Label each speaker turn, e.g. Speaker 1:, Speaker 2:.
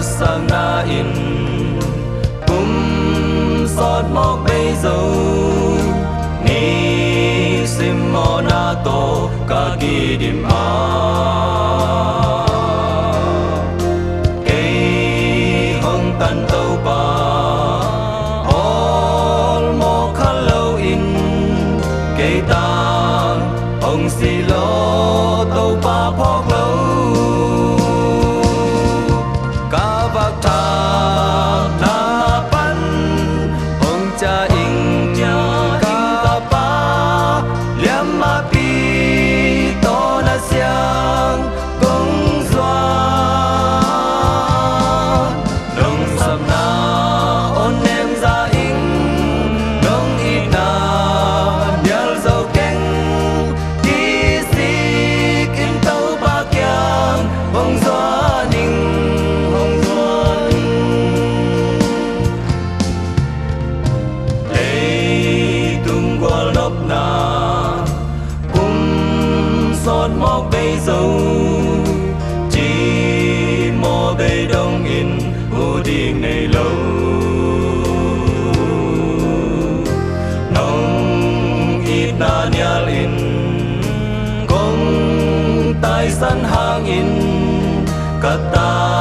Speaker 1: sang na in sót mọc bây giờ ni sim mò na to cả kỳ điểm cây hong tan tàu ba all mò khá lâu in cây ta hong xì lô tàu ba phóc lâu cá bạc ta cha in ca pa liam ma pi to na siang công doa nông sầm na ôn em ra in nông ít na nhal dâu keng đi xí kim tàu ba kyang hong doa ning sót mọc bây giờ chỉ mò bây đông in hồ điên này lâu nông ít na nhal in công tai săn hang in cắt ta